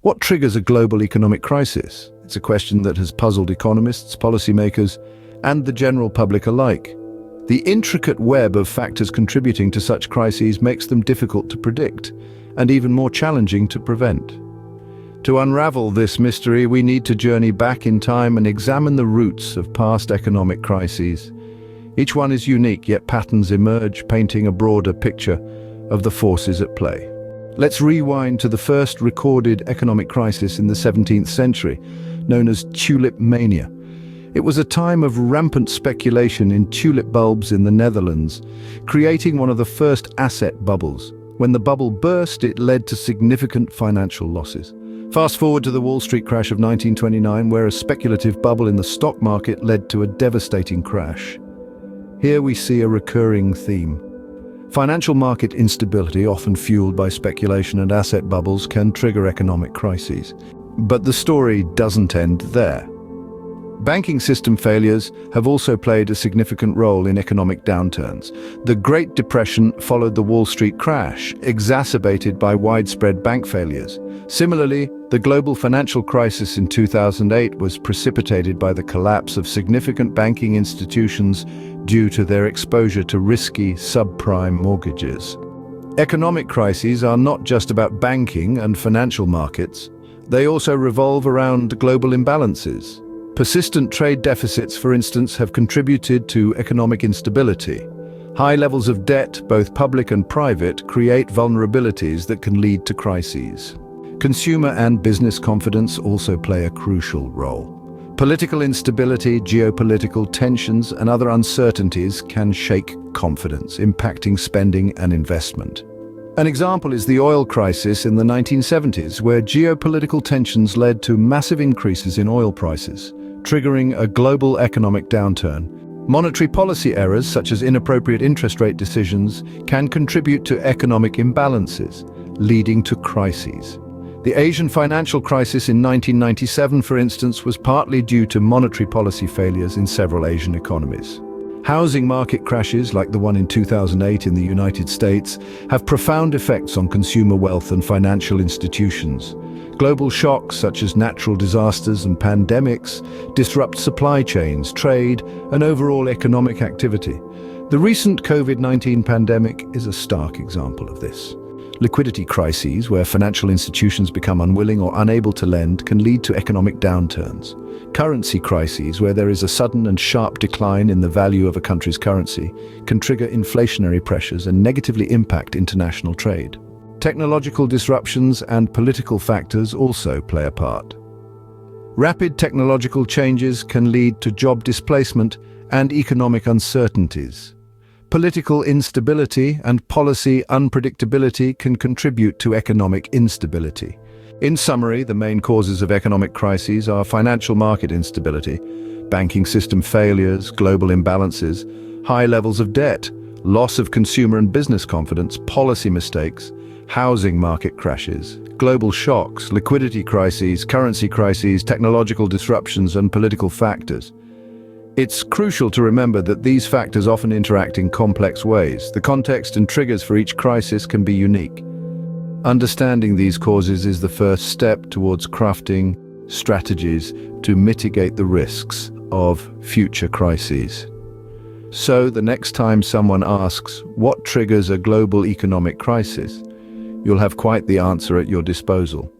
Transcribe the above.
What triggers a global economic crisis? It's a question that has puzzled economists, policymakers, and the general public alike. The intricate web of factors contributing to such crises makes them difficult to predict, and even more challenging to prevent. To unravel this mystery, we need to journey back in time and examine the roots of past economic crises. Each one is unique, yet patterns emerge, painting a broader picture of the forces at play. Let's rewind to the first recorded economic crisis in the 17th century, known as Tulip Mania. It was a time of rampant speculation in tulip bulbs in the Netherlands, creating one of the first asset bubbles. When the bubble burst, it led to significant financial losses. Fast forward to the Wall Street crash of 1929, where a speculative bubble in the stock market led to a devastating crash. Here we see a recurring theme. Financial market instability, often fueled by speculation and asset bubbles, can trigger economic crises. But the story doesn't end there. Banking system failures have also played a significant role in economic downturns. The Great Depression followed the Wall Street crash, exacerbated by widespread bank failures. Similarly, the global financial crisis in 2008 was precipitated by the collapse of significant banking institutions due to their exposure to risky subprime mortgages. Economic crises are not just about banking and financial markets. They also revolve around global imbalances. Persistent trade deficits, for instance, have contributed to economic instability. High levels of debt, both public and private, create vulnerabilities that can lead to crises. Consumer and business confidence also play a crucial role. Political instability, geopolitical tensions, and other uncertainties can shake confidence, impacting spending and investment. An example is the oil crisis in the 1970s, where geopolitical tensions led to massive increases in oil prices, triggering a global economic downturn. Monetary policy errors, such as inappropriate interest rate decisions, can contribute to economic imbalances, leading to crises. The Asian financial crisis in 1997, for instance, was partly due to monetary policy failures in several Asian economies. Housing market crashes, like the one in 2008 in the United States, have profound effects on consumer wealth and financial institutions. Global shocks, such as natural disasters and pandemics, disrupt supply chains, trade, and overall economic activity. The recent COVID-19 pandemic is a stark example of this. Liquidity crises, where financial institutions become unwilling or unable to lend, can lead to economic downturns. Currency crises, where there is a sudden and sharp decline in the value of a country's currency, can trigger inflationary pressures and negatively impact international trade. Technological disruptions and political factors also play a part. Rapid technological changes can lead to job displacement and economic uncertainties. Political instability and policy unpredictability can contribute to economic instability. In summary, the main causes of economic crises are financial market instability, banking system failures, global imbalances, high levels of debt, loss of consumer and business confidence, policy mistakes, housing market crashes, global shocks, liquidity crises, currency crises, technological disruptions, and political factors. It's crucial to remember that these factors often interact in complex ways. The context and triggers for each crisis can be unique. Understanding these causes is the first step towards crafting strategies to mitigate the risks of future crises. So, the next time someone asks, what triggers a global economic crisis? You'll have quite the answer at your disposal.